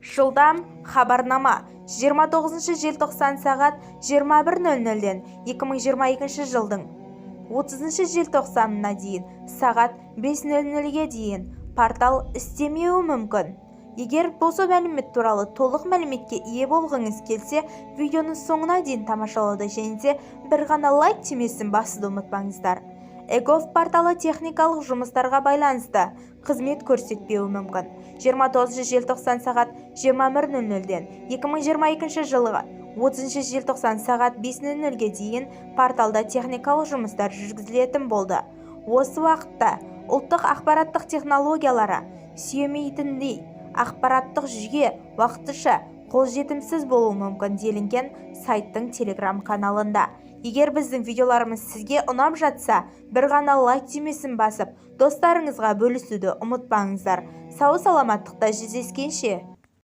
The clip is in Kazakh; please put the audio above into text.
Жылдам хабарнама 29 желтоқсан сағат 21:00-ден 2022 жылдың 30 желтоқсанына дейін сағат 5:00-ге дейін портал істемеуі мүмкін. Егер осы мәлімет туралы толық мәліметке ие болғыңыз келсе, видеоны соңына дейін тамашалауды және де бір ғана лайк түймесін басуды ұмытпаңыздар. эгов порталы техникалық жұмыстарға байланысты қызмет көрсетпеуі мүмкін. 29 желтоқсан сағат 21:00-ден 2022 жылғы 30 желтоқсан сағат 5:00-ге дейін порталда техникалық жұмыстар жүргізілетін болды. Осы уақытта ұлттық ақпараттық технологиялары сүйемейтіндей ақпараттық жүйе уақытша қолжетімсіз болуы мүмкін делінген сайттың телеграм каналында. Егер біздің видеоларымыз сізге ұнап жатса, бір ғана лайк түймесін басып, достарыңызға бөлісуді ұмытпаңыздар. Сау саламаттықта жүздескенше.